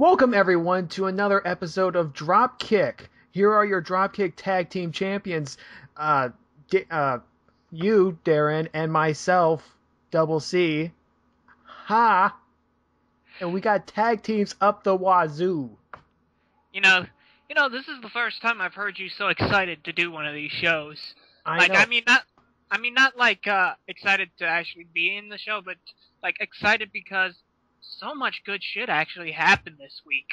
Welcome everyone to another episode of Dropkick. Here are your Dropkick Tag Team Champions, you, Darren, and myself, DoubleC. Ha! And we got tag teams up the wazoo. You know, this is the first time I've heard you so excited to do one of these shows. I know. Not excited to actually be in the show, but like excited because so much good shit actually happened this week.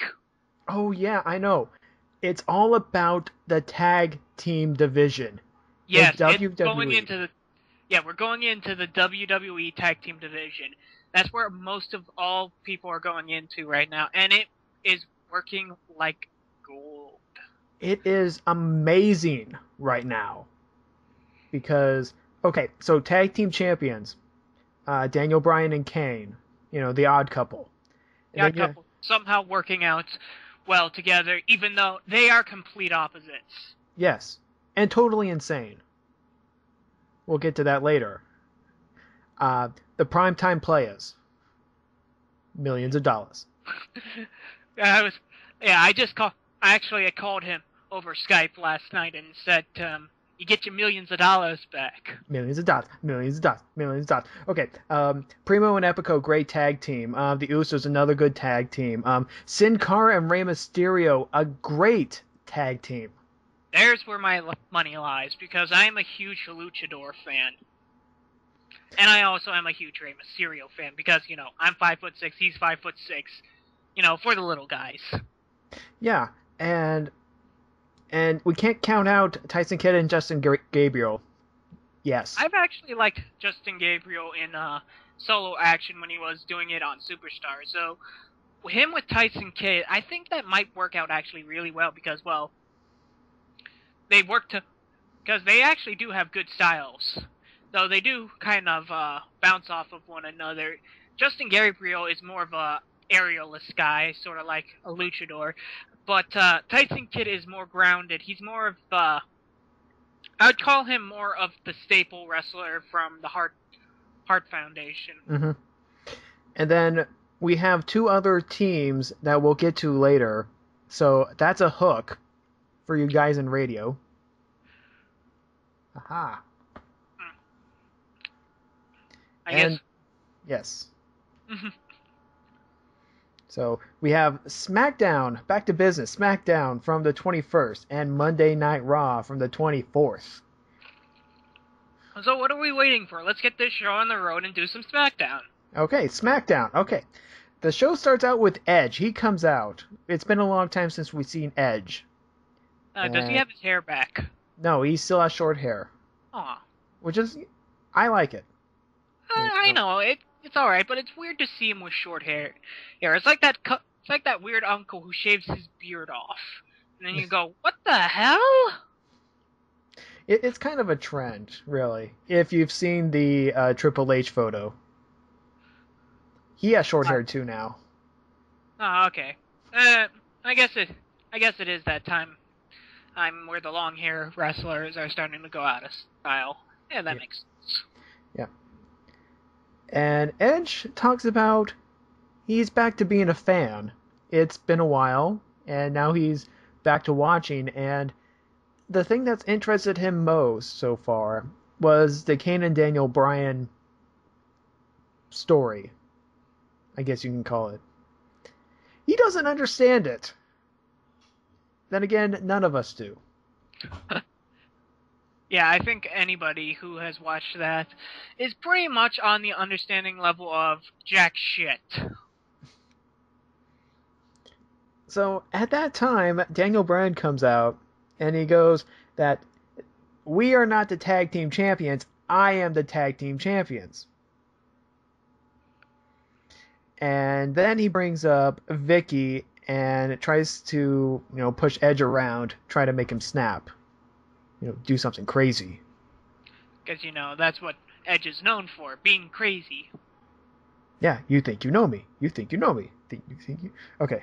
Oh yeah, I know. It's all about the tag team division. Yes, the it's WWE. we're going into the WWE Tag Team division. That's where most of all people are going into right now, and it is working like gold. It is amazing right now. Because, okay, so tag team champions, Daniel Bryan and Kane, the odd couple. The odd couple somehow working out well together, even though they are complete opposites. Yes, and totally insane. We'll get to that later. The primetime players, millions of dollars. I called him over Skype last night and said, you get your millions of dollars back. Millions of dollars. Okay, Primo and Epico, great tag team. The Usos, another good tag team. Sin Cara and Rey Mysterio, a great tag team. There's where my money lies, because I am a huge Luchador fan. And I also am a huge Rey Mysterio fan, because, I'm 5'6", he's 5'6", for the little guys. Yeah, and we can't count out Tyson Kidd and Justin Gabriel. Yes. I've actually liked Justin Gabriel in solo action when he was doing it on Superstar. So, him with Tyson Kidd, I think that might work out actually really well because, well, because they actually do have good styles. Though they do kind of bounce off of one another. Justin Gabriel is more of a aerialist guy, sort of like a luchador. But Tyson Kidd is more grounded. He's more of I would call him more of the staple wrestler from the Hart Foundation. Mm-hmm. And then we have two other teams that we'll get to later. So that's a hook for you guys in radio. Aha. I guess. Yes. So we have Smackdown, back to business, Smackdown from the 21st, and Monday Night Raw from the 24th. So what are we waiting for? Let's get this show on the road and do some Smackdown. Okay, Smackdown. Okay. The show starts out with Edge. He comes out. It's been a long time since we've seen Edge. Does he have his hair back? No, he still has short hair. Aw. Which is, I like it. I know, it's alright, but it's weird to see him with short hair. Yeah, it's like that weird uncle who shaves his beard off. And then you go, what the hell? It's kind of a trend, really. If you've seen the Triple H photo. He has short hair too now. Oh, okay. I guess it is that time where the long hair wrestlers are starting to go out of style. Yeah, that makes sense. Yeah. And Edge talks about he's back to being a fan. It's been a while, and now he's back to watching, and the thing that's interested him most so far was the Kane and Daniel Bryan story, I guess you can call it. He doesn't understand it. Then again, none of us do. Yeah, I think anybody who has watched that is pretty much on the understanding level of jack shit. So, at that time, Daniel Bryan comes out, and he goes that, we are not the tag team champions, I am the tag team champions. And then he brings up Vicky and tries to, push Edge around, try to make him snap. Do something crazy. Because, that's what Edge is known for, being crazy. Yeah, you think you know me. You think you know me. Okay.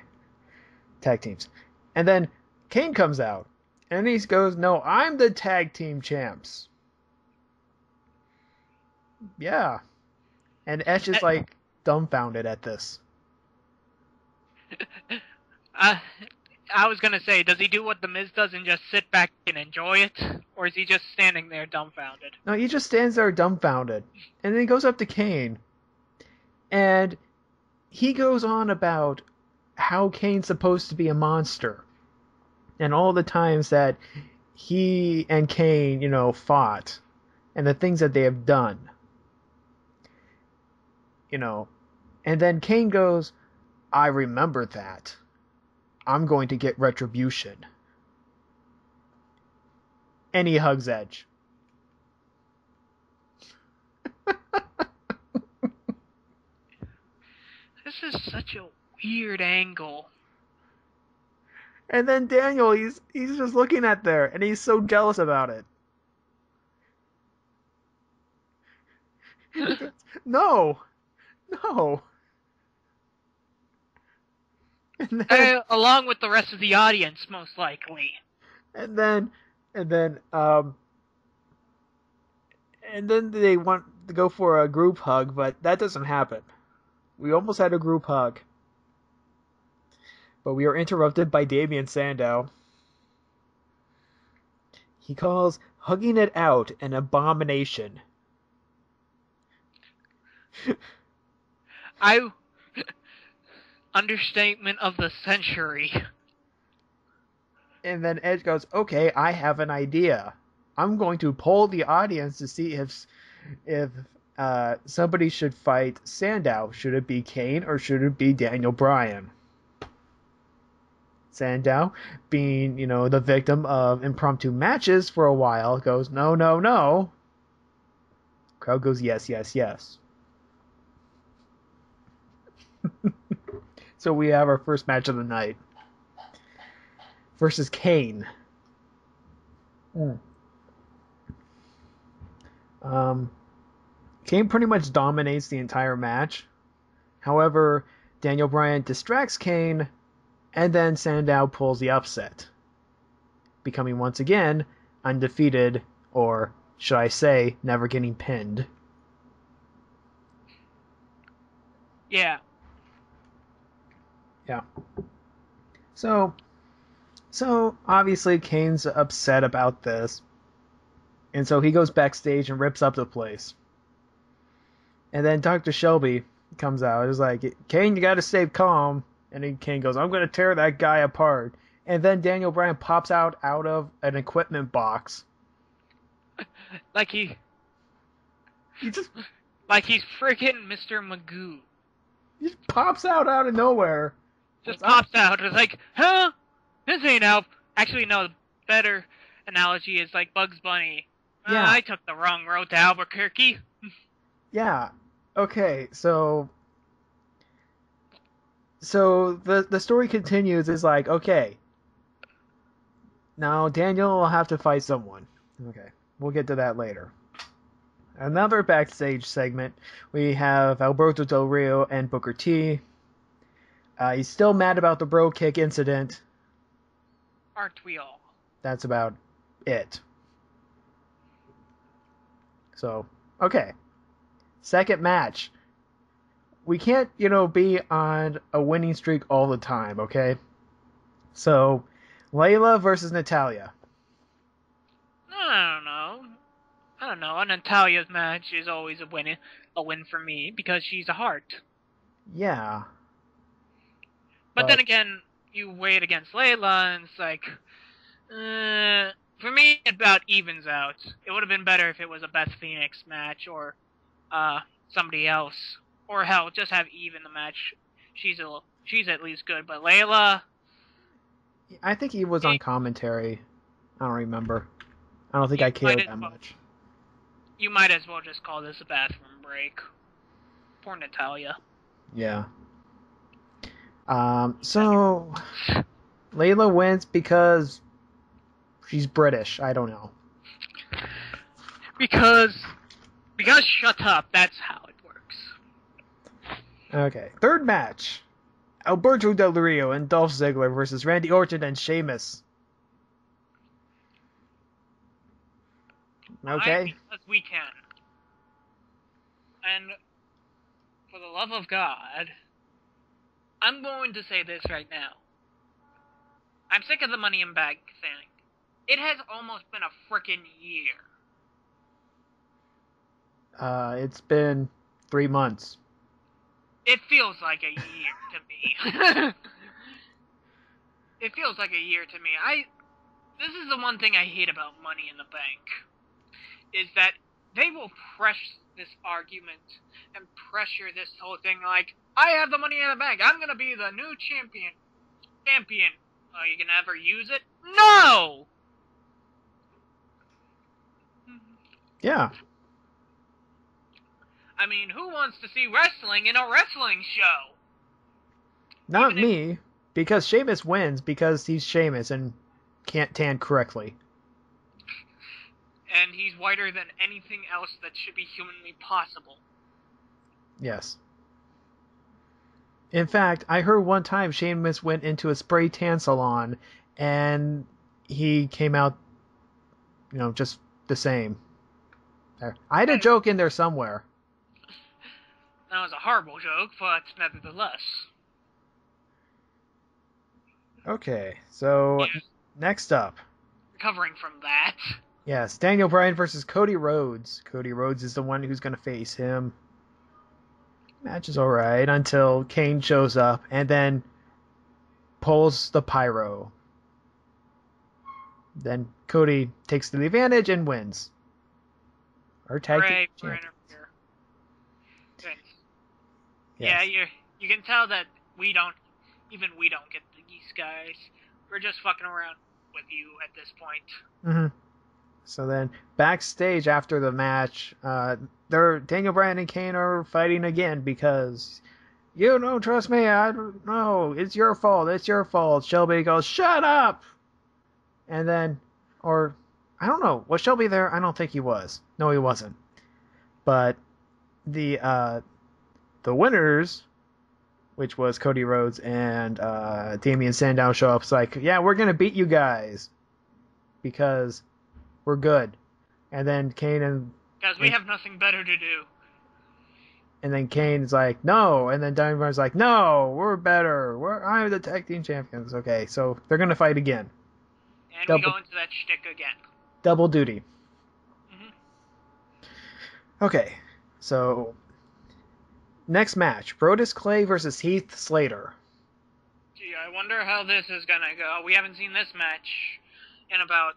Tag teams. And then Kane comes out, and he goes, no, I'm the tag team champs. Yeah. And Edge is like dumbfounded at this. I, I was gonna say, does he do what The Miz does and just sit back and enjoy it? Or is he just standing there dumbfounded? No, he just stands there dumbfounded. And then he goes up to Kane. And he goes on about how Kane's supposed to be a monster. And all the times that he and Kane, fought. And the things that they have done. And then Kane goes, I remember that. I'm going to get retribution. And he hugs Edge. This is such a weird angle. And then Daniel, he's just looking at there, and he's so jealous about it. No. And then, Along with the rest of the audience, most likely. and then they want to go for a group hug, but that doesn't happen. We almost had a group hug, but we are interrupted by Damian Sandow. He calls hugging it out an abomination. Understatement of the century. And then Edge goes, okay, I have an idea. I'm going to poll the audience to see if somebody should fight Sandow. Should it be Kane or should it be Daniel Bryan? Sandow, being, the victim of impromptu matches for a while, goes, no. Crowd goes, yes. So we have our first match of the night. Versus Kane. Kane pretty much dominates the entire match. However, Daniel Bryan distracts Kane, and then Sandow pulls the upset, becoming once again undefeated, or should I say, never getting pinned. Yeah. So obviously Kane's upset about this, and so he goes backstage and rips up the place. And then Dr. Shelby comes out. It's like, Kane, you gotta stay calm. And then Kane goes, I'm gonna tear that guy apart. And then Daniel Bryan pops out of an equipment box. Like he's freaking Mr. Magoo. He just pops out of nowhere. Just pops out. It's like, huh? This ain't out. Actually, no. The better analogy is like Bugs Bunny. Yeah. I took the wrong road to Albuquerque. Yeah. Okay. So the story continues. Is like, okay. Now Daniel will have to fight someone. Okay. We'll get to that later. Another backstage segment. We have Alberto Del Rio and Booker T. He's still mad about the bro kick incident. Aren't we all? That's about it. So, okay. Second match. We can't, be on a winning streak all the time, okay? So, Layla versus Natalya. I don't know. Natalia's match is always a win for me because she's a heart. Yeah. But then again, you weigh it against Layla, and it's like, for me, it about evens out. It would have been better if it was a Beth Phoenix match or somebody else, or hell, just have Eve in the match. She's at least good, but Layla. I think he was on commentary. I don't remember. I don't think I cared that much. You might as well just call this a bathroom break. Poor Natalya. Yeah. So Layla wins because she's British. I don't know. Because shut up. That's how it works. Okay. Third match. Alberto Del Rio and Dolph Ziggler versus Randy Orton and Sheamus. Okay. Because we can. And for the love of God, I'm going to say this right now. I'm sick of the Money in Bag thing. It has almost been a frickin' year. It's been 3 months. It feels like a year to me. It feels like a year to me. This is the one thing I hate about Money in the Bank, is that they will press this argument and pressure this whole thing like, I have the Money in the Bank, I'm gonna be the new champion. Are you gonna ever use it? No! Yeah. I mean, who wants to see wrestling in a wrestling show? Not me, because Sheamus wins because he's Sheamus and can't tan correctly. And he's whiter than anything else that should be humanly possible. Yes. In fact, I heard one time Sheamus went into a spray tan salon and he came out, just the same. I had a joke in there somewhere. That was a horrible joke, but nevertheless. Okay, so next up. Recovering from that. Yes, Daniel Bryan versus Cody Rhodes. Cody Rhodes is the one who's going to face him. Match is alright until Kane shows up and then pulls the pyro. Then Cody takes the advantage and wins. Our tag team champions. Yes. Yeah, you can tell that we don't get these guys. We're just fucking around with you at this point. Mm-hmm. So then, backstage after the match, Daniel Bryan and Kane are fighting again because, you don't trust me, I don't know, it's your fault. Shelby goes, shut up! And then, I don't know, was Shelby there? I don't think he was. No, he wasn't. But the winners, which was Cody Rhodes and Damian Sandow, show up. It's like, yeah, we're going to beat you guys because we're good. And then Kane and... Because we have nothing better to do. And then Kane's like, no. And then Daniel Bryan's like, no, we're better. I'm the tag team champions. Okay, so they're going to fight again. And we go into that shtick again. Double duty. Mm-hmm. Okay, so... Next match, Brodus Clay versus Heath Slater. Gee, I wonder how this is gonna go. We haven't seen this match in about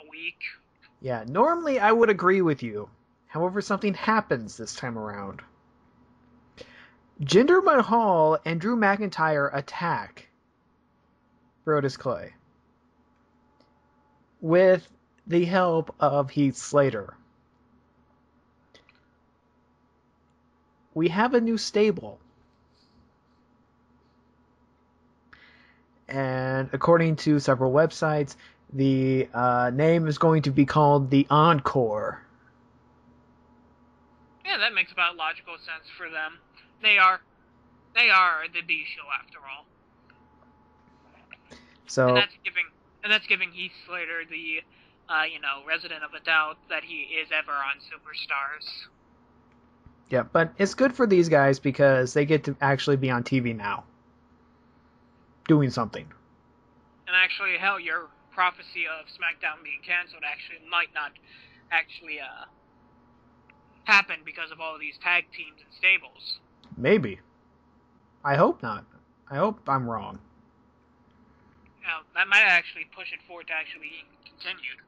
a week. Yeah, normally I would agree with you. However, something happens this time around. Jinder Mahal and Drew McIntyre attack Brodus Clay with the help of Heath Slater. We have a new stable. And according to several websites, the name is going to be called the Encore. Yeah, that makes about logical sense for them. They are the D show after all. So and that's giving Heath Slater the resident of a doubt that he is ever on Superstars. Yeah, but it's good for these guys because they get to actually be on TV now. Doing something. And actually, hell, your prophecy of SmackDown being canceled might not happen because of all of these tag teams and stables. Maybe. I hope not. I hope I'm wrong. That might actually push it forward to actually being continued.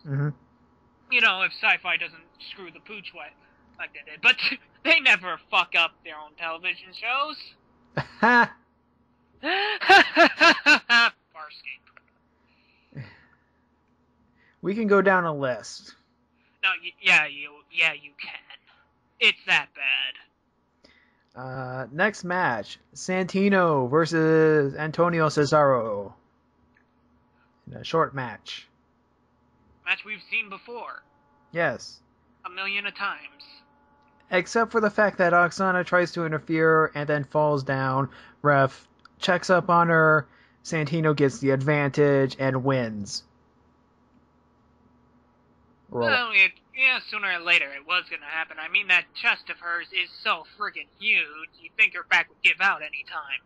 Mm-hmm. If Sci-Fi doesn't screw the pooch like they did. But they never fuck up their own television shows. Ha! Farscape. We can go down a list. No, you can. It's that bad. Next match, Santino versus Antonio Cesaro. In a short match. Match we've seen before. Yes. 1,000,000 times. Except for the fact that Oksana tries to interfere and then falls down. Ref checks up on her. Santino gets the advantage and wins. Well, sooner or later it was going to happen. I mean, that chest of hers is so friggin' huge, you'd think her back would give out any time.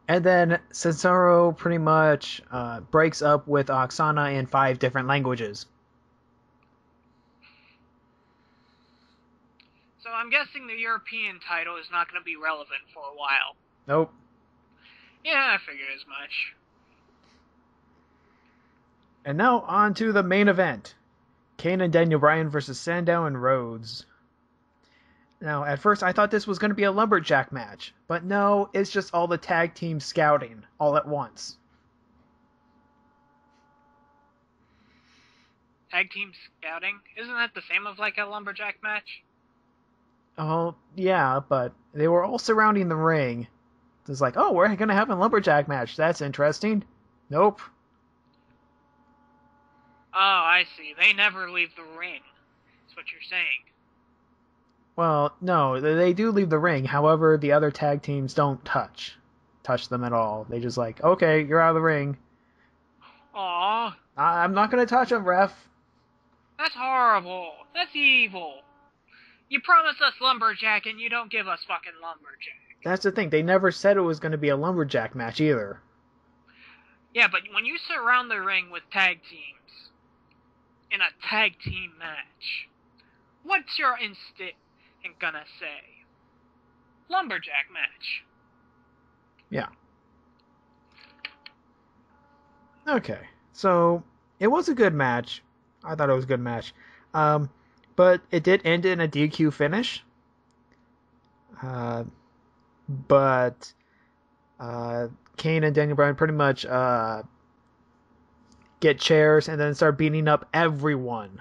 And then Cesaro pretty much breaks up with Oksana in 5 different languages. So I'm guessing the European title is not going to be relevant for a while. Nope. Yeah, I figured as much. And now on to the main event. Kane and Daniel Bryan versus Sandow and Rhodes. Now, at first I thought this was going to be a lumberjack match, but no, it's just all the tag team scouting all at once. Tag team scouting? Isn't that the same as like a lumberjack match? Oh, yeah, but they were all surrounding the ring. It's like, oh, we're going to have a lumberjack match. That's interesting. Nope. Oh, I see. They never leave the ring. That's what you're saying. Well, no, they do leave the ring. However, the other tag teams don't touch them at all. They just like, okay, you're out of the ring. Aww. I'm not going to touch them, ref. That's horrible. That's evil. You promise us lumberjack and you don't give us fucking lumberjack. That's the thing. They never said it was going to be a lumberjack match either. Yeah, but when you surround the ring with tag teams in a tag team match, what's your instinct gonna say? Lumberjack match. Yeah. Okay. So, it was a good match. I thought it was a good match. But it did end in a DQ finish. But Kane and Daniel Bryan pretty much get chairs and then start beating up everyone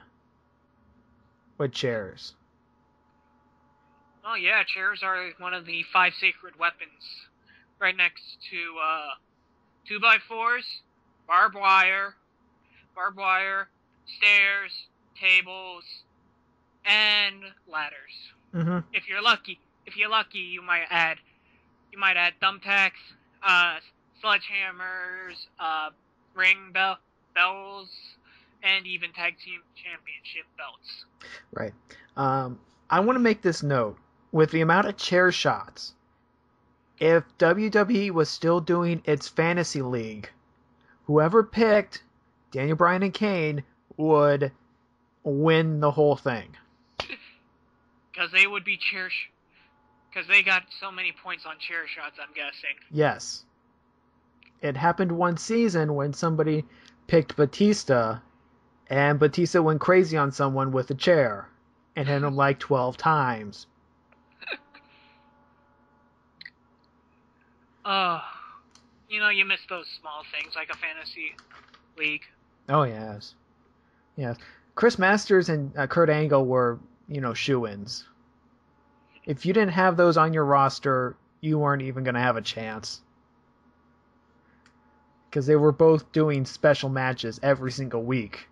with chairs. Oh yeah, chairs are one of the 5 sacred weapons. Right next to 2x4s, barbed wire, stairs, tables, and ladders. Mm-hmm. If you're lucky, you might add thumbtacks, sledgehammers, ring bells, and even tag team championship belts. Right. I want to make this note. With the amount of chair shots, if WWE was still doing its fantasy league, whoever picked Daniel Bryan and Kane would win the whole thing. Because they would be because they got so many points on chair shots, I'm guessing. Yes. It happened one season when somebody picked Batista, and Batista went crazy on someone with a chair and hit him like 12 times. You miss those small things like a fantasy league. Oh, yes. Yes. Chris Masters and Kurt Angle were, shoo-ins. If you didn't have those on your roster, you weren't even going to have a chance. Because they were both doing special matches every single week.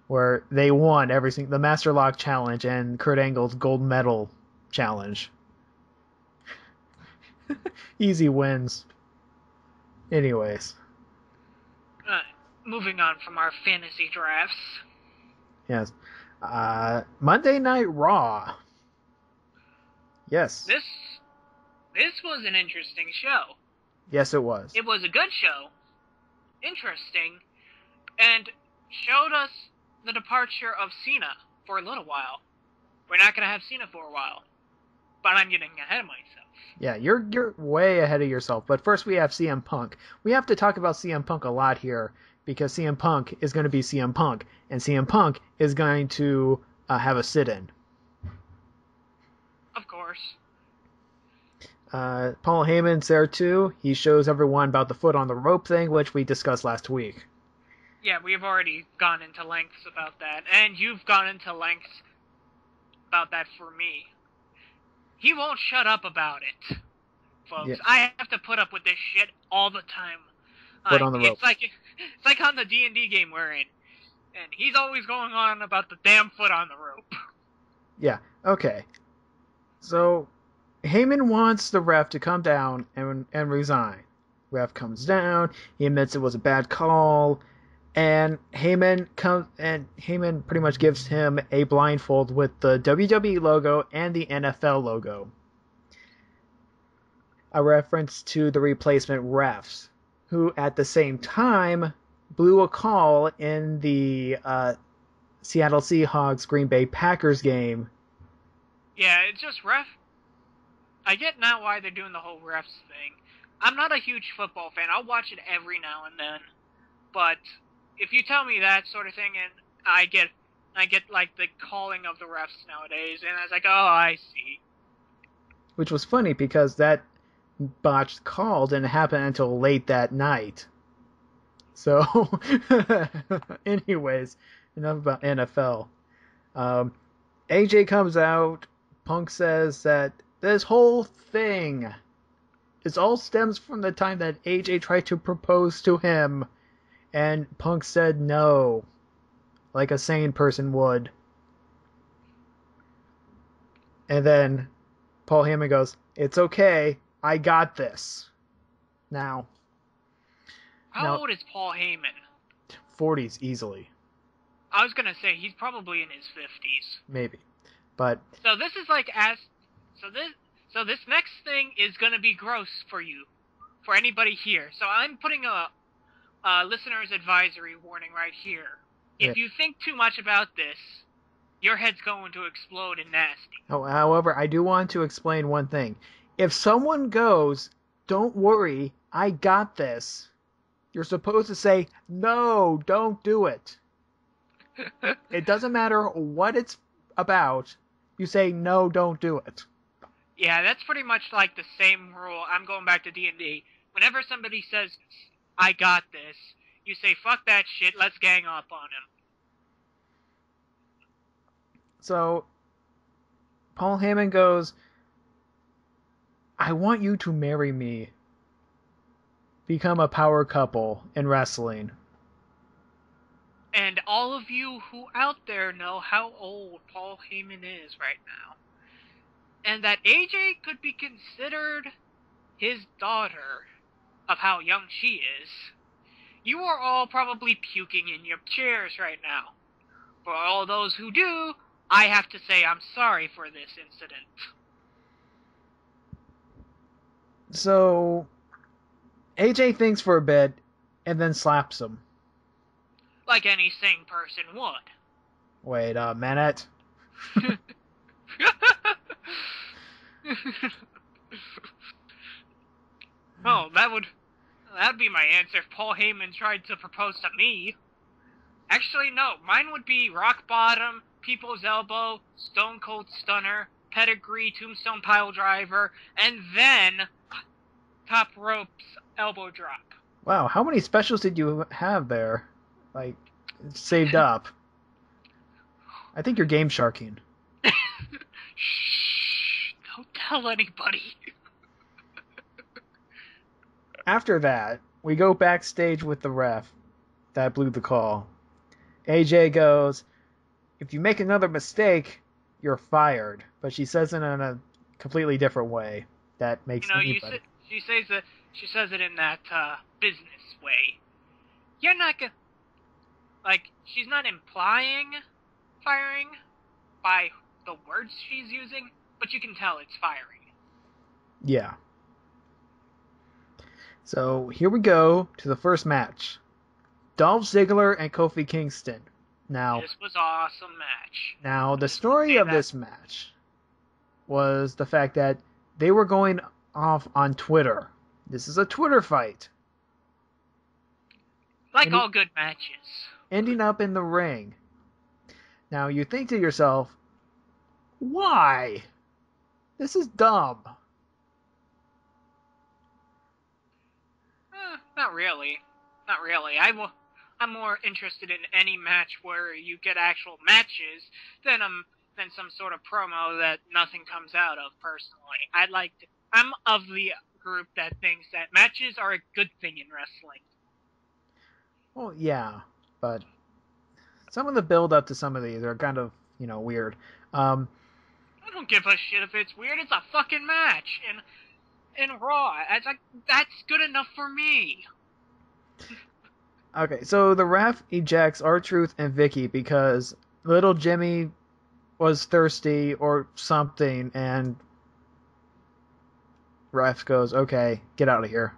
Where they won the Master Lock Challenge and Kurt Angle's Gold Medal Challenge. Easy wins. Anyways. Moving on from our fantasy drafts. Yes. Monday Night Raw. Yes. This was an interesting show. Yes, it was. It was a good show. Interesting. And showed us the departure of Cena for a little while. We're not going to have Cena for a while. But I'm getting ahead of myself. Yeah, you're way ahead of yourself. But first we have CM Punk. We have to talk about CM Punk a lot here because CM Punk is going to be CM Punk. And CM Punk is going to have a sit-in. Of course. Paul Heyman's there too. He shows everyone about the foot on the rope thing, which we discussed last week. Yeah, we've already gone into lengths about that. And you've gone into lengths about that for me. He won't shut up about it, folks. Yeah. I have to put up with this shit all the time. Foot on the rope. It's like on the D&D game we're in. And he's always going on about the damn foot on the rope. Yeah, okay. So, Heyman wants the ref to come down and resign. Ref comes down, he admits it was a bad call, and Heyman pretty much gives him a blindfold with the WWE logo and the NFL logo. a reference to the replacement refs, who at the same time blew a call in the Seattle Seahawks Green Bay Packers game. Yeah, it's just ref. I get now why they're doing the whole refs thing. I'm not a huge football fan. I'll watch it every now and then. But if you tell me that sort of thing, and I get like the calling of the refs nowadays, and I was like, oh, I see. Which was funny because that botched call didn't happen until late that night. So, anyways, enough about NFL. AJ comes out. Punk says that this whole thing, it all stems from the time that AJ tried to propose to him, and Punk said no, like a sane person would. And then Paul Heyman goes, "It's okay, I got this." Now, How old is Paul Heyman? 40s easily. I was gonna say he's probably in his 50s. Maybe, but so this is like so this next thing is gonna be gross for you, for anybody here. So I'm putting a listener's advisory warning right here. If you think too much about this, your head's going to explode and nasty. However, I do want to explain one thing. If someone goes, "Don't worry, I got this," you're supposed to say, "No, don't do it." It doesn't matter what it's about. You say, "No, don't do it." Yeah, that's pretty much like the same rule. I'm going back to D&D. Whenever somebody says, "I got this," you say, "Fuck that shit, let's gang up on him." So, Paul Heyman goes, "I want you to marry me. Become a power couple in wrestling." And all of you who out there know how old Paul Heyman is right now. And that AJ could be considered his daughter of how young she is. You are all probably puking in your chairs right now. For all those who do, I have to say I'm sorry for this incident. So, AJ thinks for a bit and then slaps him. Like any sane person would. Wait a minute. Oh, that'd be my answer if Paul Heyman tried to propose to me. Actually, no. Mine would be rock bottom, people's elbow, stone cold stunner, pedigree, tombstone pile driver, and then top ropes elbow drop. Wow, how many specials did you have there? Like, saved up. I think you're game sharking. Shh, don't tell anybody. After that, we go backstage with the ref that blew the call. AJ goes, "If you make another mistake, you're fired." But she says it in a completely different way that makes anybody... She says it in that business way. You're not gonna... Like, she's not implying firing by the words she's using, but you can tell it's firing. Yeah. So here we go to the first match. Dolph Ziggler and Kofi Kingston. Now, this was an awesome match. Now, the story of this match was the fact that they were going off on Twitter. This is a Twitter fight. Like all good matches. Ending up in the ring. Now, you think to yourself, why? This is dumb. Not really. Not really. I'm more interested in any match where you get actual matches than some sort of promo that nothing comes out of, personally. I'm of the group that thinks that matches are a good thing in wrestling. Well, yeah, but some of the build up to some of these are kind of, weird. I don't give a shit if it's weird. It's a fucking match in Raw. That's good enough for me. Okay, so the ref ejects R-Truth and Vicky because little Jimmy was thirsty or something, and Ref goes, okay, get out of here.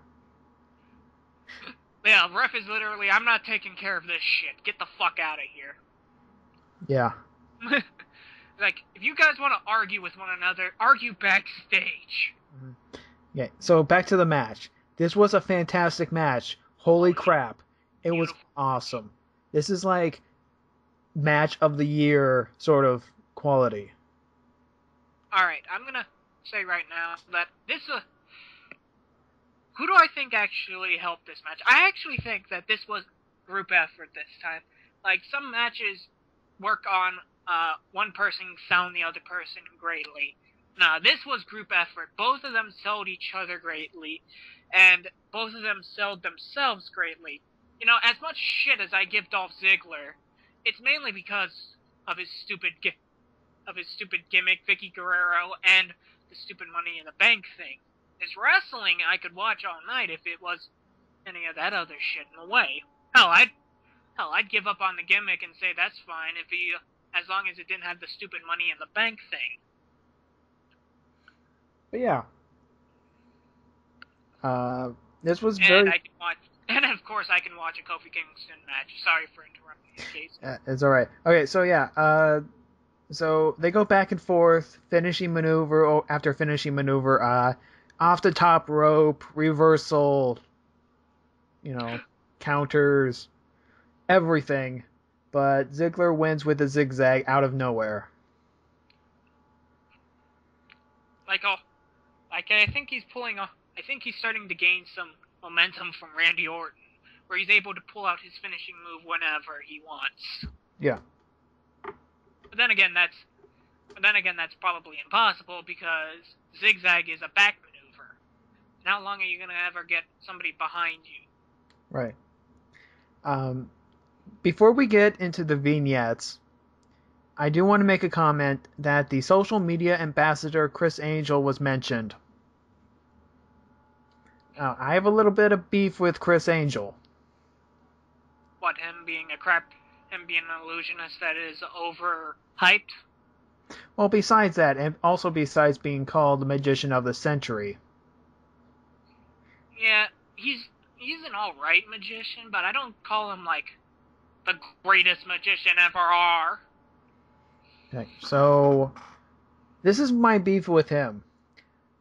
Yeah, ref is literally, I'm not taking care of this shit. Get the fuck out of here. Yeah. Like, if you guys want to argue with one another, argue backstage. Okay, so back to the match. This was a fantastic match. Holy crap. It was Beautiful. awesome. This is like match of the year sort of quality. Alright, I'm gonna say right now that who do I think actually helped this match? I actually think that this was group effort this time. Like, some matches work on one person selling the other person greatly. Nah, this was group effort. Both of them sold each other greatly, and both of them sold themselves greatly. You know, as much shit as I give Dolph Ziggler, it's mainly because of his stupid gimmick, Vicky Guerrero, and the stupid Money in the Bank thing. His wrestling I could watch all night if it was any of that other shit in the way. I'd give up on the gimmick and say that's fine as long as it didn't have the stupid Money in the Bank thing. But yeah. This was very... And of course I can watch a Kofi Kingston match. Sorry for interrupting, Casey. It's alright. Okay, so yeah, so they go back and forth, finishing maneuver after finishing maneuver, off the top rope, reversal, counters, everything. But Ziggler wins with a zigzag out of nowhere. I think he's starting to gain some momentum from Randy Orton, where he's able to pull out his finishing move whenever he wants. Yeah. But then again, that's probably impossible because zigzag is a back maneuver. And how long are you gonna ever get somebody behind you? Right. Before we get into the vignettes, I do want to make a comment that the social media ambassador Chris Angel was mentioned. I have a little bit of beef with Chris Angel. What, him being an illusionist that is overhyped? Well, besides that, and also besides being called the Magician of the Century. Yeah, he's an alright magician, but I don't call him, like, the greatest magician ever are. Okay, so this is my beef with him.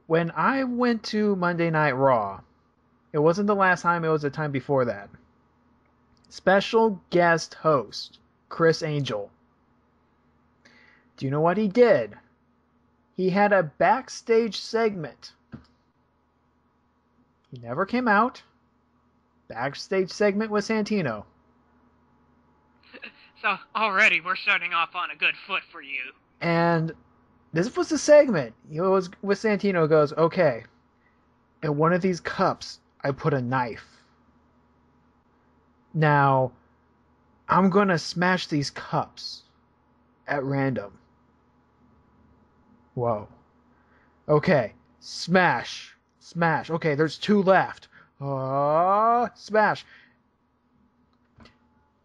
When I went to Monday Night Raw, it wasn't the last time, it was the time before that. Special guest host, Chris Angel. Do you know what he did? He had a backstage segment. He never came out. Backstage segment with Santino. So, already we're starting off on a good foot for you. And this was the segment. He was with Santino, goes, okay, in one of these cups, I put a knife. Now, I'm going to smash these cups at random. Whoa. Okay, smash. Smash. Okay, there's 2 left. Smash.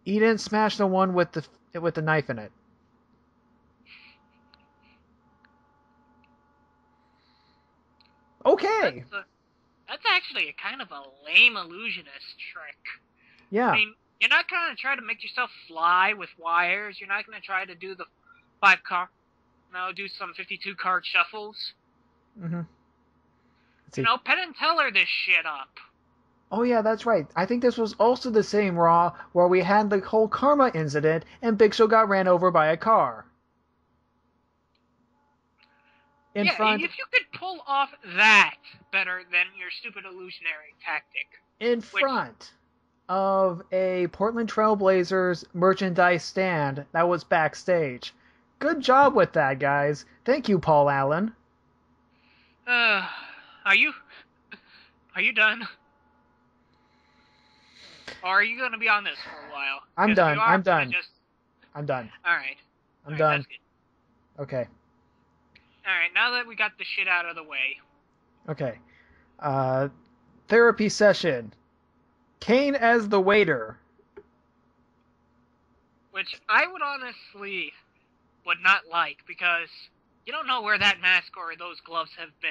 He didn't smash the one with the knife in it. Okay. That's actually a kind of a lame illusionist trick. Yeah. I mean, you're not going to try to make yourself fly with wires. You're not going to try to do the do some 52 card shuffles. Mm-hmm. Penn and Teller this shit up. Oh yeah, that's right. I think this was also the same Raw where we had the whole Karma incident and Big Show got ran over by a car. If you could pull off that better than your stupid illusionary tactic. In front of a Portland Trail Blazers merchandise stand that was backstage. Good job with that, guys. Thank you, Paul Allen. Are you done? Or are you going to be on this for a while? I'm done. I'm done. Alright. I'm done. That's good. Okay. Alright, now that we got the shit out of the way. Okay. Therapy session. Kane as the waiter. Which I would honestly not like, because you don't know where that mask or those gloves have been.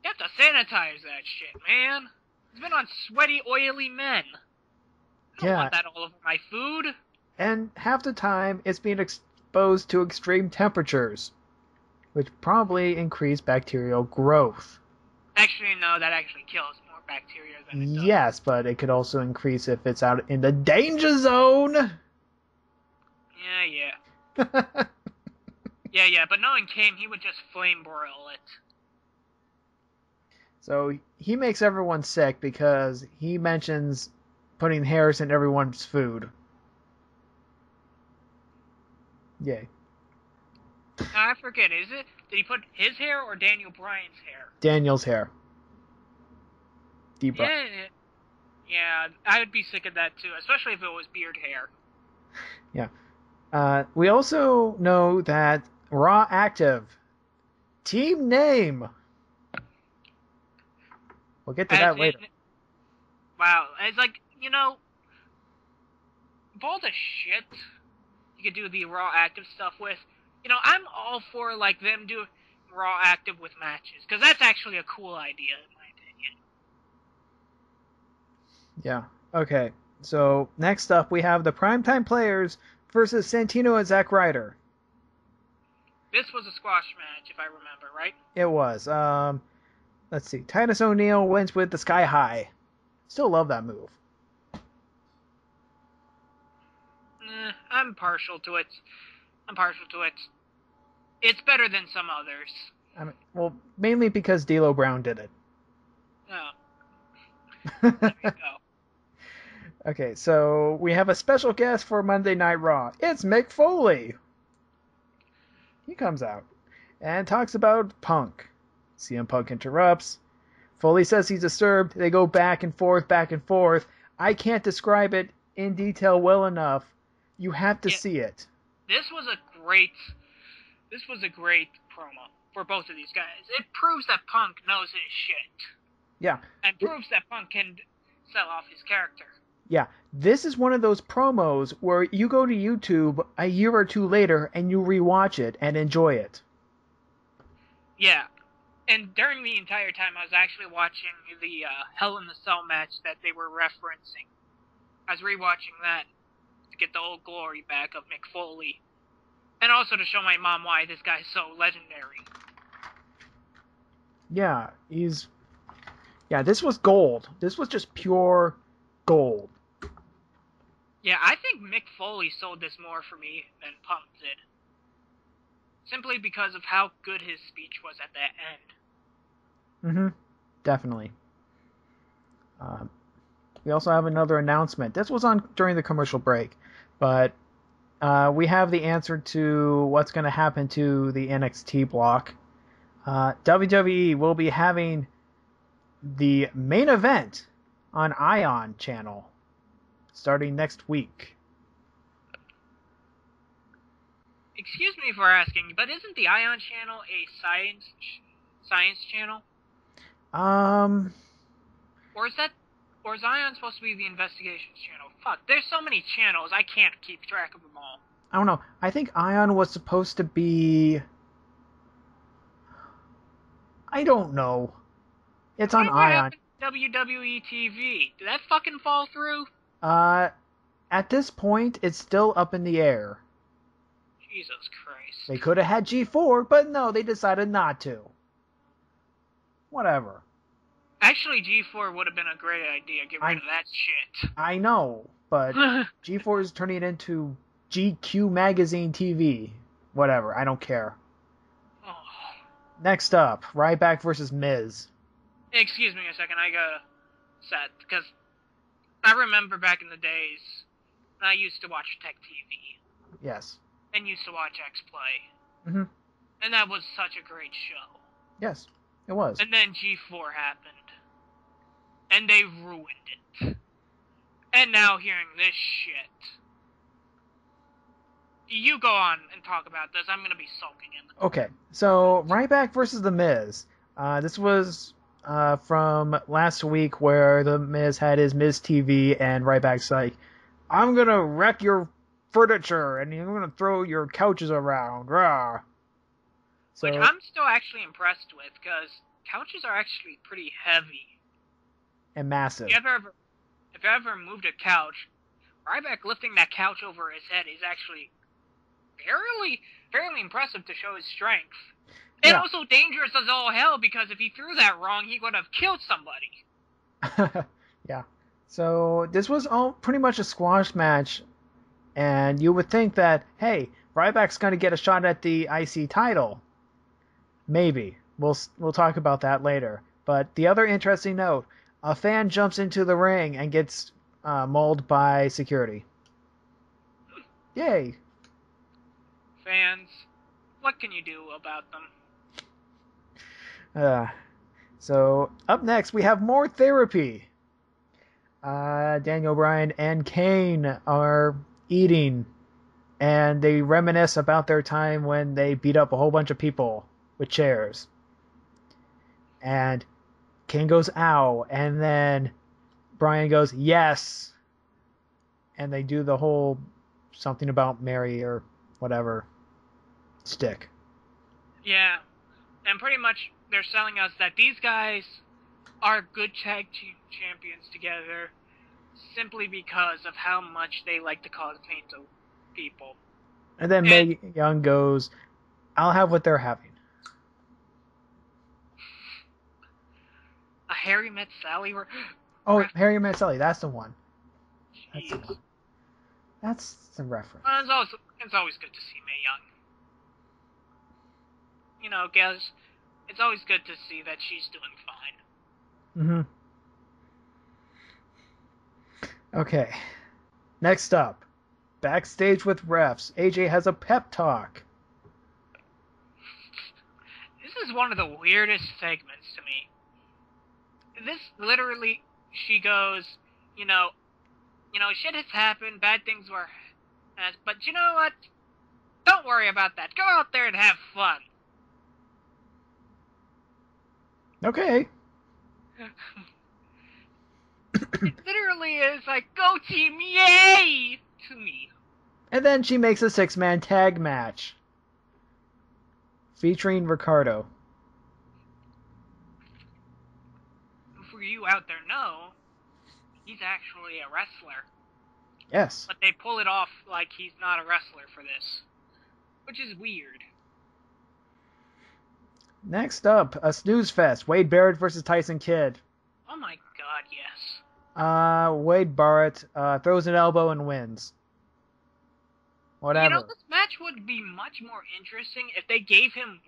You have to sanitize that shit, man. It's been on sweaty, oily men. I don't want that all over my food. And half the time, it's being exposed to extreme temperatures, which probably increase bacterial growth. Actually, no, that actually kills more bacteria than it does. Yes, but it could also increase if it's out in the danger zone. Yeah. Yeah, but knowing Kane, he would just flame broil it. So he makes everyone sick because he mentions putting hairs in everyone's food. Yay. I forget, did he put his hair or Daniel Bryan's hair? Daniel's hair. Deep Yeah, I would be sick of that too, especially if it was beard hair. Yeah. We also know that Raw Active team name. We'll get to that later. Wow, it's like, of all the shit you could do the Raw Active stuff with, I'm all for, like, them doing Raw Active with matches, because that's actually a cool idea, in my opinion. Yeah, okay. So, next up, we have the Primetime Players versus Santino and Zack Ryder. This was a squash match, if I remember, right? It was. Let's see. Titus O'Neil wins with the Sky High. Still love that move. I'm partial to it. It's better than some others. I mean, well, mainly because D'Lo Brown did it. Oh. There you go. Okay, so we have a special guest for Monday Night Raw. It's Mick Foley. He comes out and talks about Punk. CM Punk interrupts. Foley says he's disturbed. They go back and forth, back and forth. I can't describe it in detail well enough. You have to see it. This was a great promo for both of these guys. It proves that Punk knows his shit. Yeah. And proves that Punk can sell off his character. Yeah. This is one of those promos where you go to YouTube a year or two later and you rewatch it and enjoy it. Yeah. And during the entire time, I was actually watching the Hell in the Cell match that they were referencing. I was rewatching that to get the old glory back of Mick Foley. And also to show my mom why this guy's so legendary. Yeah, this was gold. This was just pure gold. Yeah, I think Mick Foley sold this more for me than Punk did. Simply because of how good his speech was at the end. Definitely. We also have another announcement. This was on during the commercial break, but we have the answer to what's going to happen to the NXT block. WWE will be having the main event on Ion channel starting next week. Excuse me for asking, but isn't the Ion channel a science channel? Or is Ion supposed to be the investigations channel? Fuck, there's so many channels, I can't keep track of them all. I don't know. I think Ion was supposed to be... I don't know. It's on Ion. WWE TV. Did that fucking fall through? At this point, it's still up in the air. Jesus Christ. They could have had G4, but no, they decided not to. Whatever. Actually, G4 would have been a great idea. Get rid of that shit. I know, but G4 is turning it into GQ Magazine TV. Whatever, I don't care. Oh. Next up, Ryback versus Miz. Excuse me a second, I got set, because I remember back in the days, I used to watch Tech TV. Yes. And used to watch X-Play. Mm-hmm. And that was such a great show. Yes, it was. And then G4 happened. And they ruined it. And now hearing this shit. You go on and talk about this. I'm going to be sulking in the Okay, so Ryback versus The Miz. This was from last week where The Miz had his Miz TV and Ryback's like, I'm going to wreck your furniture and you're going to throw your couches around. Rah. So, which I'm still actually impressed with, because couches are actually pretty heavy. and massive. If you ever moved a couch, Ryback lifting that couch over his head is actually fairly impressive to show his strength. And Yeah. also dangerous as all hell, because if he threw that wrong, he would have killed somebody. Yeah. So this was all pretty much a squash match, and you would think that, hey, Ryback's going to get a shot at the IC title. Maybe. We'll talk about that later. But the other interesting note, a fan jumps into the ring and gets mauled by security. Yay. Fans, what can you do about them? So up next we have more therapy. Daniel Bryan and Kane are eating, and they reminisce about their time when they beat up a whole bunch of people with chairs. And Kane goes, ow, and then Bryan goes, yes. And they do the whole something about Mary or whatever stick. Yeah, and pretty much they're selling us that these guys are good tag team champions together simply because of how much they like to cause pain to people. And then Mae Young goes, I'll have what they're having. A Harry Met Sally? Oh, Harry Met Sally, that's the one. Jeez. That's the reference. Well, it's always good to see Mae Young. You know, guys, it's always good to see that she's doing fine. Okay. Next up, backstage with refs, AJ has a pep talk. This is one of the weirdest segments to me. This literally, she goes, you know, shit has happened, bad things were, but you know what? Don't worry about that. Go out there and have fun. Okay. It literally is like, go team, yay! To me. And then she makes a 6-man tag match. Featuring Ricardo. For you out there know, he's actually a wrestler. Yes. But they pull it off like he's not a wrestler for this. Which is weird. Next up, a snooze fest. Wade Barrett versus Tyson Kidd. Oh my god, yes. Wade Barrett throws an elbow and wins. Whatever. You know, this match would be much more interesting if they gave him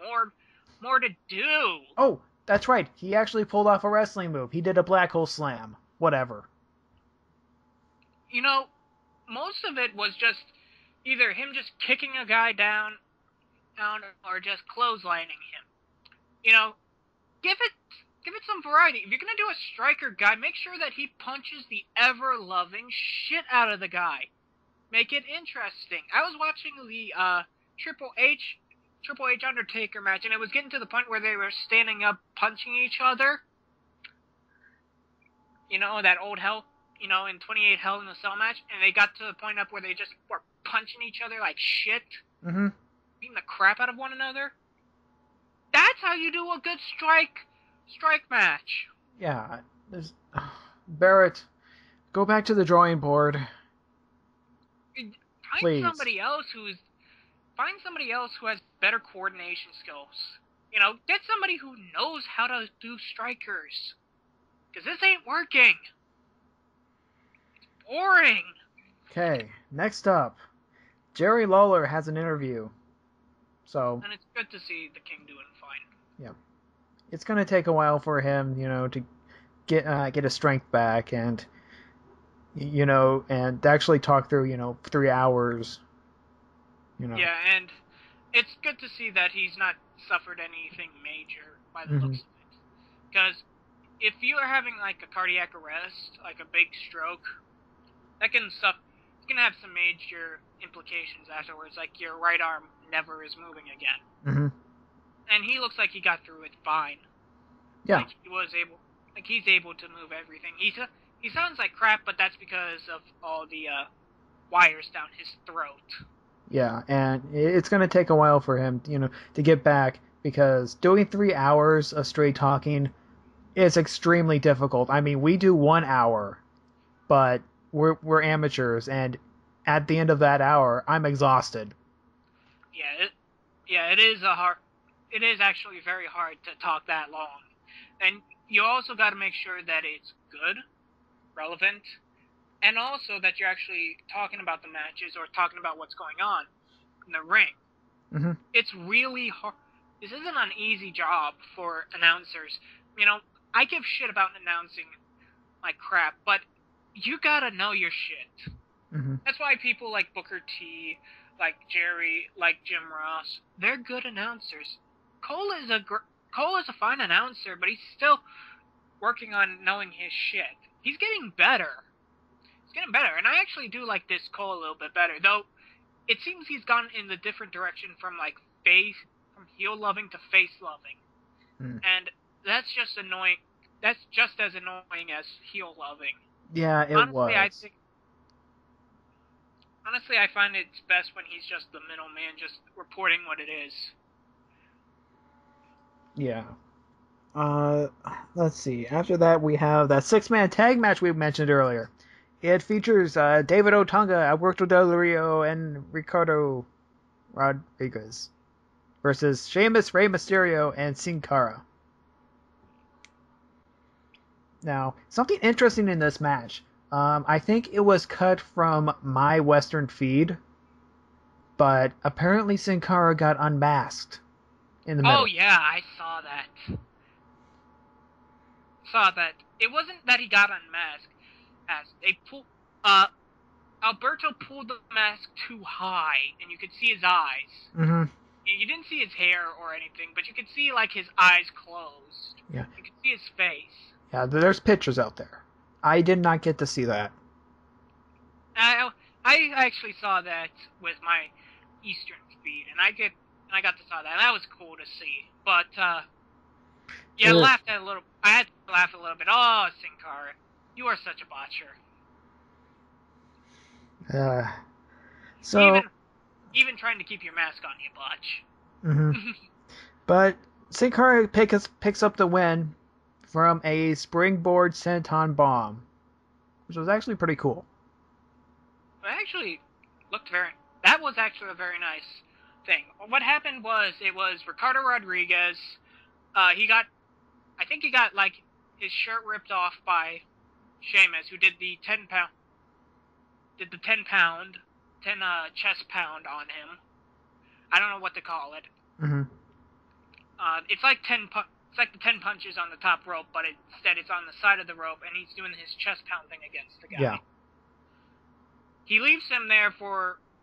more to do. Oh, that's right. He actually pulled off a wrestling move. He did a black hole slam. Whatever. You know, most of it was just either him just kicking a guy down or just clotheslining him. You know, give it some variety. If you're gonna do a striker guy, make sure that he punches the ever-loving shit out of the guy. Make it interesting. I was watching the Triple H Undertaker match, and it was getting to the point where they were standing up punching each other. You know, that old hell, you know, in 28 Hell in the Cell match, and they got to the point up where they just were punching each other like shit. Mm-hmm. Beating the crap out of one another. That's how you do a good strike match. Yeah. Barrett, go back to the drawing board. Find somebody else who has better coordination skills. You know, get somebody who knows how to do strikers. Because this ain't working. It's boring. Okay, next up, Jerry Lawler has an interview. So. And it's good to see the King doing fine. Yeah. It's going to take a while for him, you know, to get his strength back and, you know, and to actually talk through, you know, 3 hours. You know. Yeah, and it's good to see that he's not suffered anything major by the looks of it. Because if you are having, like, a cardiac arrest, like a big stroke, that can have some major implications afterwards, like your right arm never is moving again. Mm-hmm. And he looks like he got through it fine. Yeah. Like he's able to move everything. He sounds like crap, but that's because of all the wires down his throat. Yeah, and it's going to take a while for him, you know, to get back because doing 3 hours of straight talking is extremely difficult. I mean, we do 1 hour, but we're amateurs, and at the end of that hour, I'm exhausted. It is it is actually very hard to talk that long. And you also got to make sure that it's good, relevant, and also that you're actually talking about the matches or talking about what's going on in the ring. Mm-hmm. It's really hard. This isn't an easy job for announcers. I give shit about announcing like crap, but you gotta know your shit. Mm-hmm. That's why people like Booker T, like Jerry, like Jim Ross, they're good announcers. Cole is a fine announcer, but he's still working on knowing his shit. He's getting better. And I actually do like this Cole a little bit better, though. It seems he's gone in the different direction from from heel loving to face loving, and that's just annoying. That's just as annoying as heel loving. Yeah, it was. Honestly, I find it's best when he's just the middleman, just reporting what it is. Yeah. Let's see. After that, we have that 6-man tag match we mentioned earlier. It features David Otunga, Alberto Del Rio, and Ricardo Rodriguez versus Sheamus, Rey Mysterio, and Sin Cara. Now, something interesting in this match. I think it was cut from my Western feed, but apparently Sin Cara got unmasked in the middle. Oh yeah, I saw that. It wasn't that he got unmasked, as they Alberto pulled the mask too high, and you could see his eyes. Mm-hmm. You didn't see his hair or anything, but you could see like his eyes closed. Yeah. You could see his face. Yeah, there's pictures out there. I did not get to see that. I actually saw that with my Eastern feed, and I got to saw that. And that was cool to see. But yeah, I had to laugh a little bit. Oh, Sin Cara, you are such a botcher. So even trying to keep your mask on, you botch. Mm-hmm. But Sin Cara picks up the win from a springboard senton bomb, which was actually pretty cool. That was actually a very nice thing. What happened was, it was Ricardo Rodriguez. I think he got like his shirt ripped off by Sheamus, who did the 10 chest pound on him. I don't know what to call it. Mm-hmm. It's like the 10 punches on the top rope, but instead it's on the side of the rope, and he's doing his chest pound thing against the guy. Yeah. He leaves him there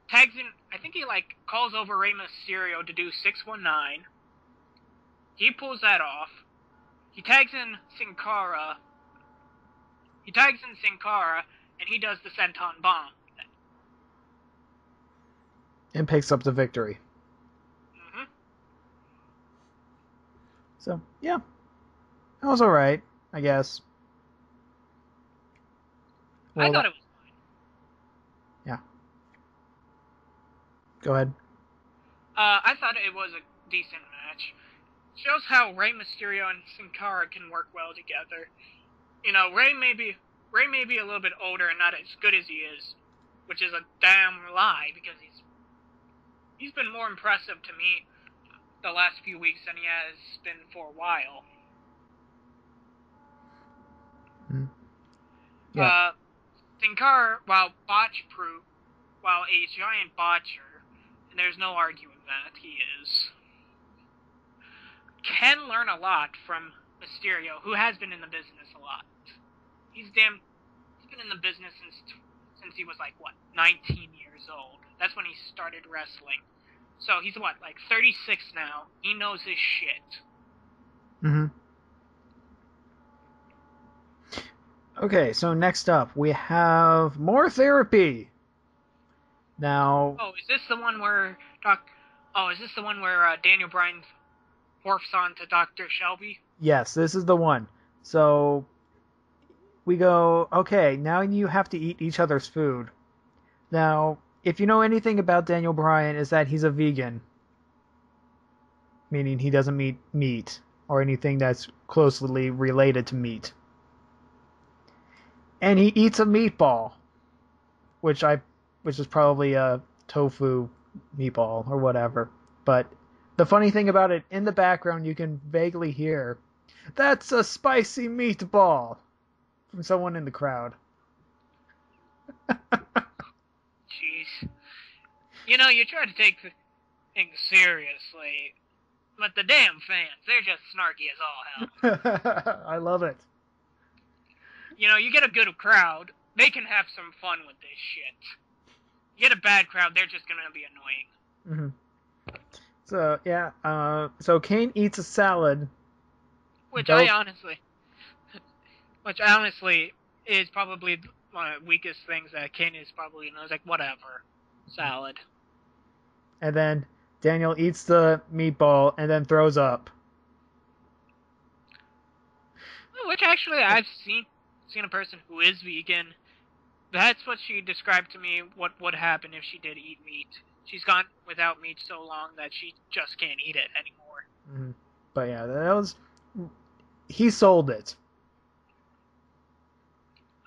tags in, I think he like calls over Rey Mysterio to do 619. He pulls that off. He tags in Sin Cara, and he does the senton bomb. And picks up the victory. Mm-hmm. So, yeah. That was alright, I guess. Well, I thought it was fine. Yeah. Go ahead. I thought it was a decent match. Shows how Rey Mysterio and Sin Cara can work well together. Rey may be a little bit older and not as good as he is, which is a damn lie, because he's been more impressive to me the last few weeks than he has been for a while. Yeah. Sin Cara, while a giant botcher, and there's no arguing that he is, can learn a lot from Mysterio, who has been in the business a lot. He's been in the business since he was 19 years old. That's when he started wrestling. So he's 36 now. He knows his shit. Mm-hmm. Okay, so next up we have more therapy. Now. Is this the one where Daniel Bryan morphs on to Dr. Shelby? Yes, this is the one. So we go, okay, now you have to eat each other's food. Now, if you know anything about Daniel Bryan, is that he's a vegan. meaning he doesn't eat meat or anything that's closely related to meat. And he eats a meatball, which is probably a tofu meatball or whatever. But the funny thing about it, in the background you can vaguely hear, "That's a spicy meatball," from someone in the crowd. Jeez. You know, you try to take things seriously, but the damn fans, they're just snarky as all hell. I love it. You know, you get a good crowd, they can have some fun with this shit. You get a bad crowd, they're just gonna be annoying. Mm-hmm. So, yeah, so Kane eats a salad. Which honestly is probably one of the weakest things that Kane is probably, you know, it's like, whatever. Salad. And then Daniel eats the meatball and then throws up. Which actually, I've seen a person who is vegan. That's what she described to me, what would happen if she did eat meat. She's gone without meat so long that she just can't eat it anymore. Mm-hmm. But yeah, he sold it.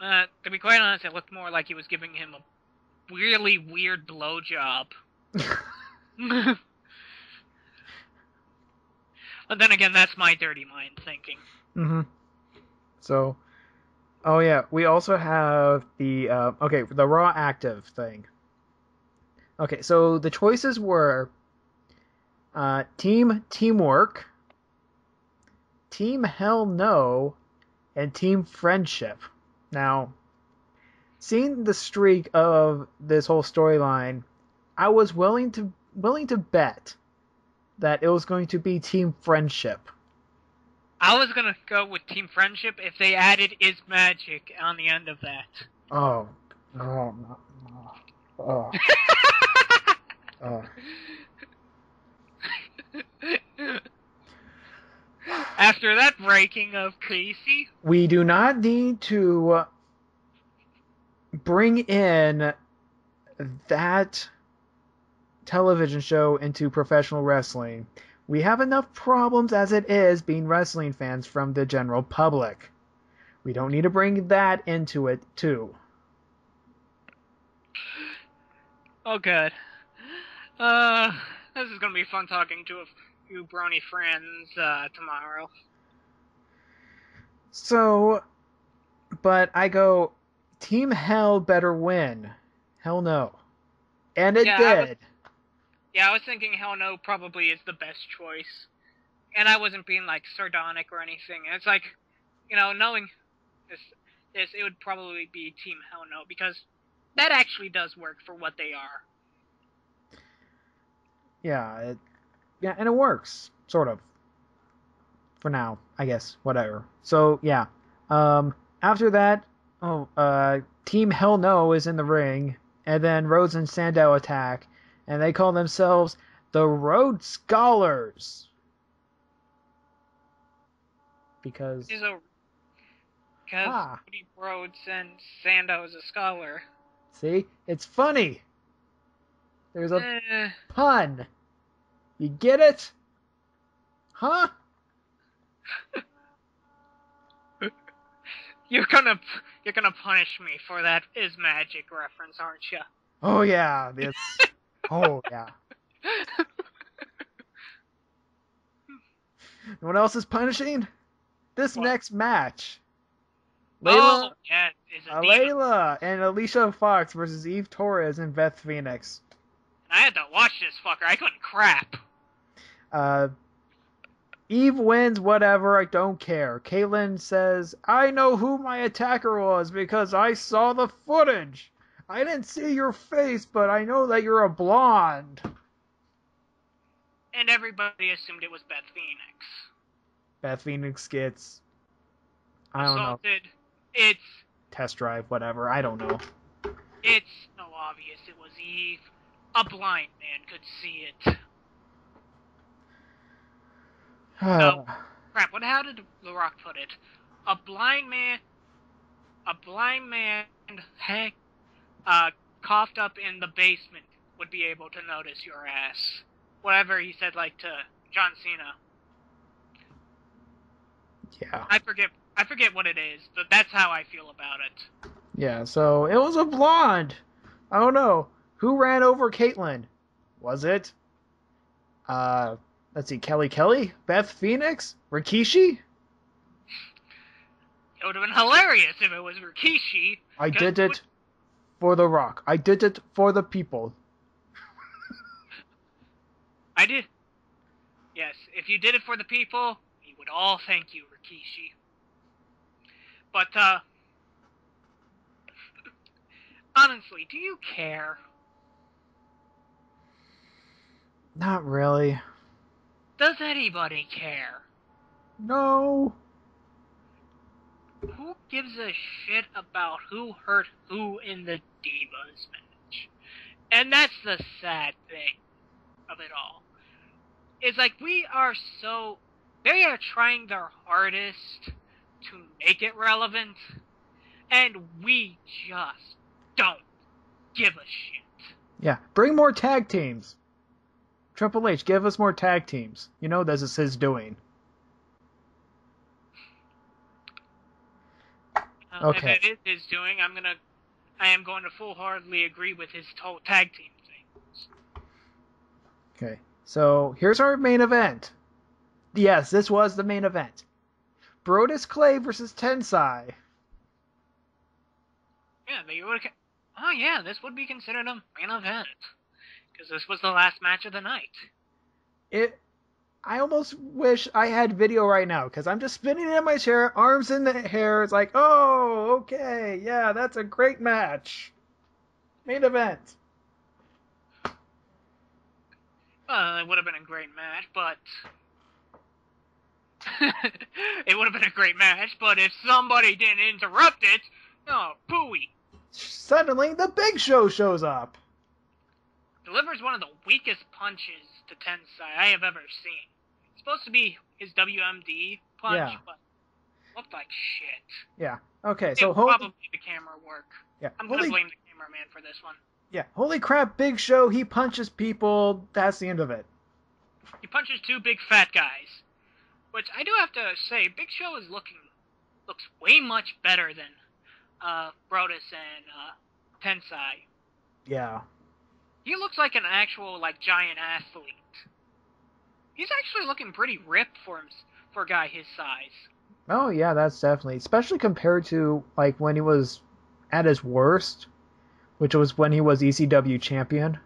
To be quite honest, it looked more like he was giving him a really weird blowjob. But then again, that's my dirty mind thinking. Mm-hmm. So, oh yeah, we also have the the Raw Active thing. Okay, so the choices were Teamwork, Team Hell No, and Team Friendship. Now, seeing the streak of this whole storyline, I was willing to bet that it was going to be Team Friendship. I was gonna go with Team Friendship if they added "is magic" on the end of that. Oh. After that breaking of Casey, we do not need to bring in that television show into professional wrestling. We have enough problems as it is being wrestling fans from the general public. We don't need to bring that into it, too. Oh, good. This is gonna be fun talking to a few brony friends tomorrow. So, but I go, Team Hell better win. Hell no. And it did. I was thinking Hell No probably is the best choice. And I wasn't being, like, sardonic or anything. And it's like, you know, knowing this, it would probably be Team Hell No, because that actually does work for what they are. Yeah, and it works, sort of. For now, I guess, whatever. So, yeah. After that, Team Hell No is in the ring, and then Rhodes and Sandow attack, and they call themselves the Rhodes Scholars. Because Cody Rhodes and Sandow is a scholar. See? It's funny. There's a pun. You get it? Huh? You're gonna punish me for that is magic reference, aren't you? Oh yeah, oh yeah. What else is punishing? This next match. Layla and Alicia Fox versus Eve Torres and Beth Phoenix. I had to watch this fucker. I couldn't crap. Eve wins, whatever, I don't care. Caitlyn says, I know who my attacker was because I saw the footage. I didn't see your face, but I know that you're a blonde. And everybody assumed it was Beth Phoenix. Beth Phoenix gets... I don't know. It's... Test drive, whatever, I don't know. It's so obvious it was Eve. A blind man could see it. No, crap, how did The Rock put it? A blind man coughed up in the basement would be able to notice your ass. Whatever he said, like, to John Cena. Yeah. I forget what it is, but that's how I feel about it. Yeah, so it was a blonde. I don't know. Who ran over Caitlyn? Was it? Let's see, Kelly? Beth Phoenix? Rikishi? It would have been hilarious if it was Rikishi. I did it for The Rock. I did it for the people. I did. Yes, if you did it for the people, we would all thank you, Rikishi. But, honestly, do you care? Not really. Does anybody care? No. Who gives a shit about who hurt who in the Divas match? And that's the sad thing of it all. It's like they are trying their hardest to make it relevant, and we just don't give a shit. Yeah, bring more tag teams. Triple H, give us more tag teams. You know this is his doing. Okay. If it is his doing, I am going to full-heartedly agree with his whole tag team thing. Okay, so here's our main event. Yes, this was the main event. Brodus Clay versus Tensai. Yeah, this would be considered a main event. Because this was the last match of the night. I almost wish I had video right now, because I'm just spinning in my chair, arms in the hair. It's like, oh, okay, yeah, that's a great match. Main event. It would have been a great match, but... it would have been a great match, but if somebody didn't interrupt it, oh, pooey. Suddenly, the Big Show shows up. Delivers one of the weakest punches to Tensai I have ever seen. It's supposed to be his WMD punch, but looked like shit. Yeah. Okay, so probably the camera work. Yeah. I'm gonna blame the cameraman for this one. Yeah. Holy crap, Big Show, he punches people. That's the end of it. He punches two big fat guys. Which I do have to say, Big Show looks way much better than Brodus and Tensai. Yeah. He looks like an actual giant athlete. He's actually looking pretty ripped for a guy his size. Oh yeah, that's definitely, especially compared to when he was at his worst, which was when he was ECW champion.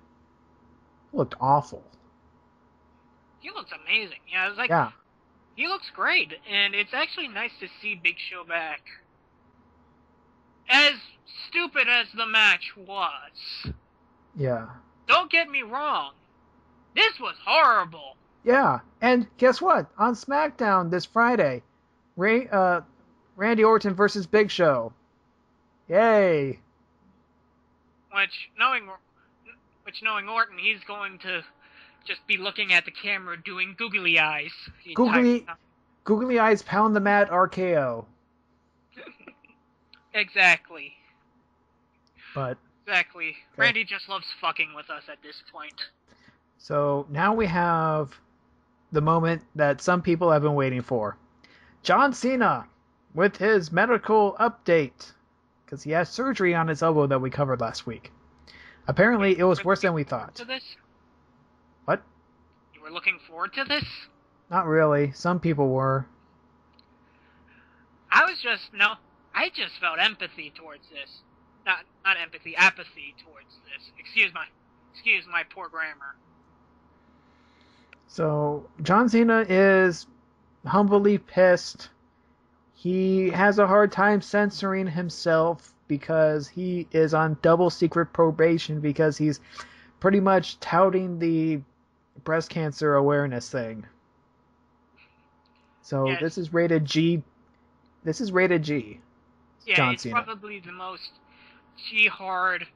He looked awful. He looks amazing. Yeah, it was yeah. He looks great, and it's actually nice to see Big Show back. As stupid as the match was. Yeah. Don't get me wrong. This was horrible. Yeah, and guess what? On SmackDown this Friday, Randy Orton versus Big Show. Yay! Which, knowing Orton, he's going to just be looking at the camera doing googly eyes. Googly eyes pound the mat RKO. Exactly. Exactly. Okay. Randy just loves fucking with us at this point. So now we have the moment that some people have been waiting for. John Cena with his medical update. Because he has surgery on his elbow that we covered last week. Apparently it was worse than we thought. To this? What? You were looking forward to this? Not really. Some people were. I just felt empathy towards this. Not empathy, apathy towards this. Excuse my poor grammar. So, John Cena is humbly pissed. He has a hard time censoring himself because he is on double secret probation because he's pretty much touting the breast cancer awareness thing. So, yes. This is rated G. This is rated G. Yeah, John it's Cena. probably the most G-hard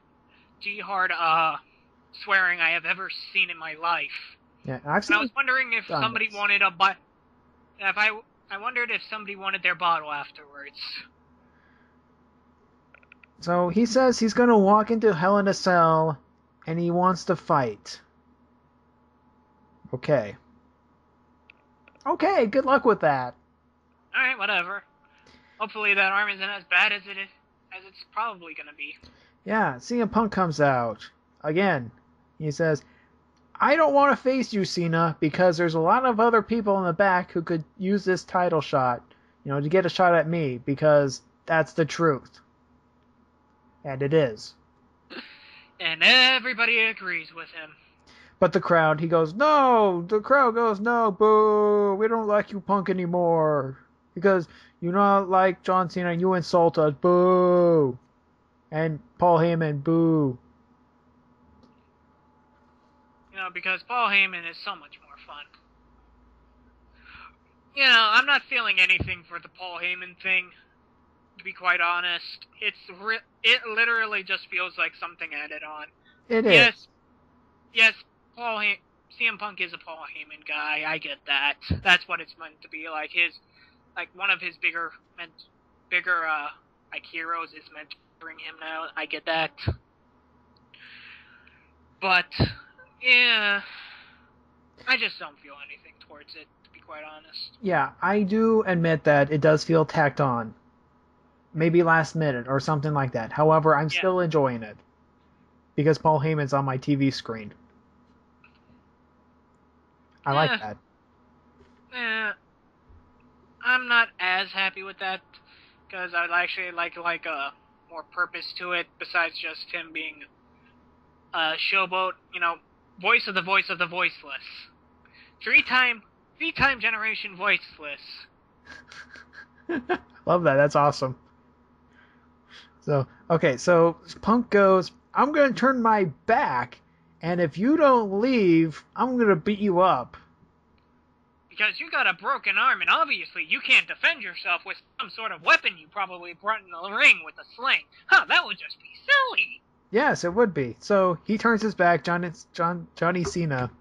swearing I have ever seen in my life. Yeah, I was wondering if somebody wanted I wondered if somebody wanted their bottle afterwards. So he says he's going to walk into Hell in a Cell and he wants to fight. Okay. Okay, good luck with that. Alright, whatever. Hopefully that arm isn't as bad as it's probably gonna be. Yeah, CM Punk comes out. Again, he says, I don't want to face you, Cena, because there's a lot of other people in the back who could use this title shot, to get a shot at me, because that's the truth. And it is. And everybody agrees with him. But the crowd, he goes, no! The crowd goes, no, boo! We don't like you, Punk, anymore. Because you're not like John Cena, you insult us, boo! And Paul Heyman, boo. Because Paul Heyman is so much more fun. I'm not feeling anything for the Paul Heyman thing, to be quite honest. It literally just feels like something added on. It is. Yes, CM Punk is a Paul Heyman guy. I get that. That's what it's meant to be. One of his bigger heroes is mentoring him now. I get that. But yeah, I just don't feel anything towards it, to be quite honest. Yeah, I do admit that it does feel tacked on. Maybe last minute or something like that. However, I'm still enjoying it. Because Paul Heyman's on my TV screen. I like that. I'm not as happy with that, because I'd actually like a more purpose to it, besides just him being a showboat, voice of the voiceless. Three-time generation voiceless. Love that. That's awesome. So Punk goes, I'm going to turn my back, and if you don't leave, I'm going to beat you up. Because you got a broken arm, and obviously you can't defend yourself with some sort of weapon you probably brought in the ring with a sling. That would just be silly. Yes, it would be. So he turns his back, Johnny Cena. Johnny Cena?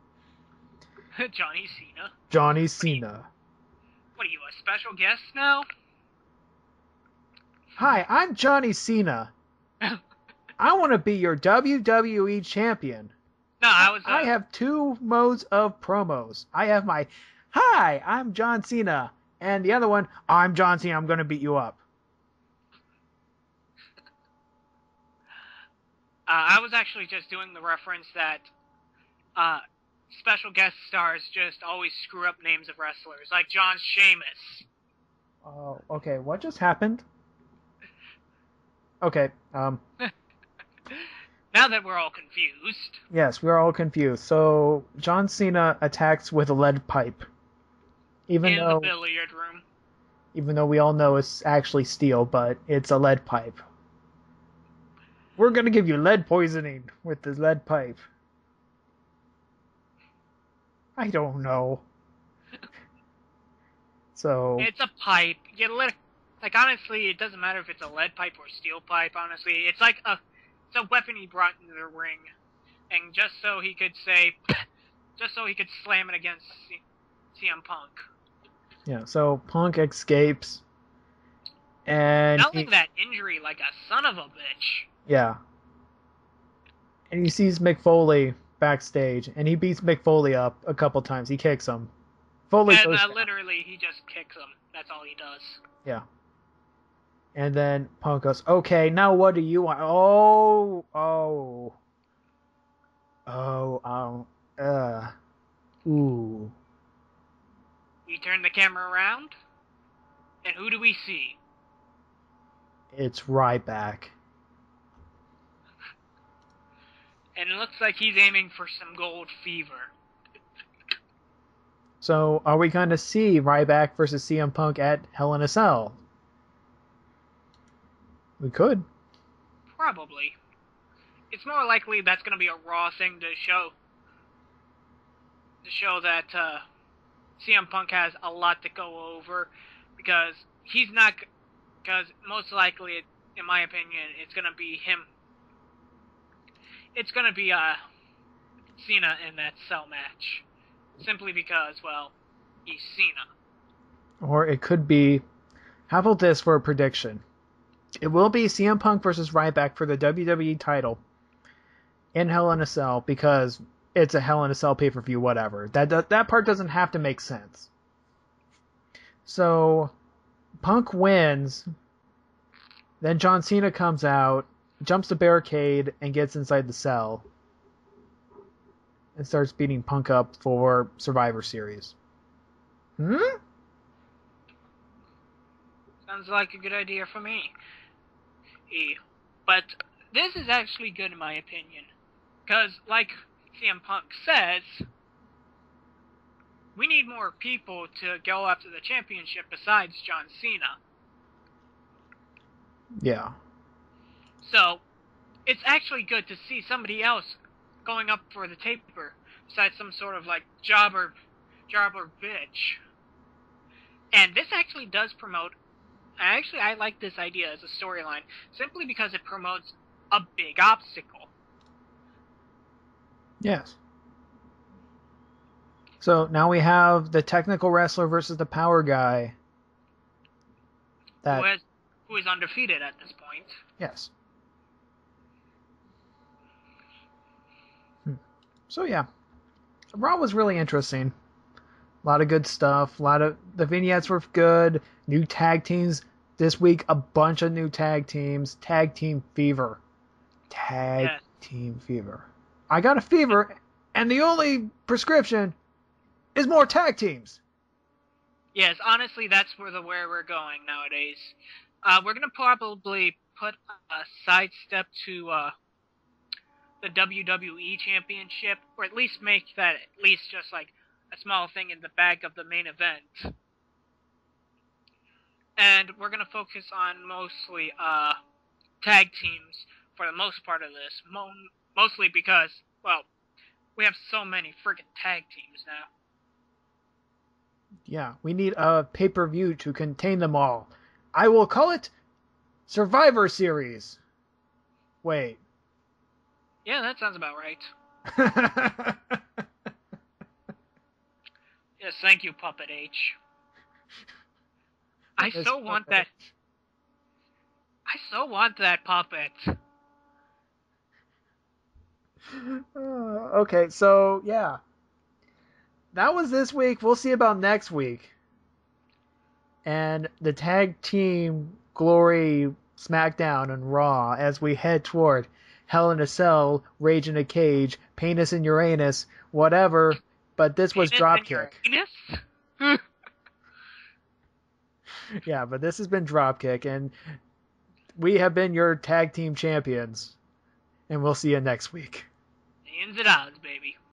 Johnny Cena. What are you, a special guest now? Hi, I'm Johnny Cena. I want to be your WWE champion. No, I have two modes of promos. I have my, hi, I'm John Cena. And the other one, I'm John Cena, I'm going to beat you up. I was actually just doing the reference that special guest stars just always screw up names of wrestlers, like John Sheamus. Oh, okay, what just happened? Okay, Now that we're all confused. Yes, we're all confused. So, John Cena attacks with a lead pipe. In the billiard room. Even though we all know it's actually steel, but it's a lead pipe. We're gonna give you lead poisoning with this lead pipe. I don't know. So... It's a pipe. Honestly, it doesn't matter if it's a lead pipe or steel pipe, honestly. It's a weapon he brought into the ring. And just so he could slam it against CM Punk. Yeah, so Punk escapes. And selling that injury like a son of a bitch. Yeah. And he sees Mick Foley backstage, and he beats Mick Foley up a couple times. He kicks him. Foley goes down. Literally, he just kicks him. That's all he does. Yeah. And then Punk goes, okay, now what do you want? Ooh. We turn the camera around, and who do we see? It's Ryback. And it looks like he's aiming for some gold fever. So, are we going to see Ryback versus CM Punk at Hell in a Cell? We could. Probably. It's more likely that's going to be a Raw thing to show that CM Punk has a lot to go over, because most likely, in my opinion, it's going to be him. It's going to be Cena in that Cell match. Simply because, well, he's Cena. Or it could be... How about this for a prediction? It will be CM Punk versus Ryback for the WWE title in Hell in a Cell, because it's a Hell in a Cell pay-per-view, whatever. That part doesn't have to make sense. So Punk wins. Then John Cena comes out, jumps the barricade, and gets inside the cell. And starts beating Punk up for Survivor Series. Sounds like a good idea for me. But this is actually good in my opinion. Because, like CM Punk says, we need more people to go after the championship besides John Cena. Yeah. So, it's actually good to see somebody else going up for the taper besides some sort of, like, jobber bitch. And this actually does promote... Actually, I like this idea as a storyline simply because it promotes a big obstacle. Yes. So now we have the technical wrestler versus the power guy. Who is undefeated at this point. Yes. So yeah, Raw was really interesting. A lot of good stuff. The vignettes were good. New tag teams this week. A bunch of new tag teams. Tag team fever. Team fever. I got a fever, and the only prescription is more tag teams. Yes, honestly, that's where we're going nowadays. We're gonna probably put a sidestep to the WWE Championship, or at least make that at least just like a small thing in the back of the main event. And we're gonna focus on mostly tag teams for the most part of this. Mostly because, well, we have so many friggin' tag teams now. Yeah, we need a pay-per-view to contain them all. I will call it Survivor Series. Wait. Yeah, that sounds about right. Yes, thank you, Puppet H. I so want that puppet. Okay, so yeah. That was this week. We'll see about next week. And the tag team glory Smackdown and Raw as we head toward Hell in a Cell, Rage in a Cage, Penis in Uranus, whatever. But this was Dropkick. Yeah, but this has been Dropkick, and we have been your tag team champions. And we'll see you next week. The ins and outs, baby.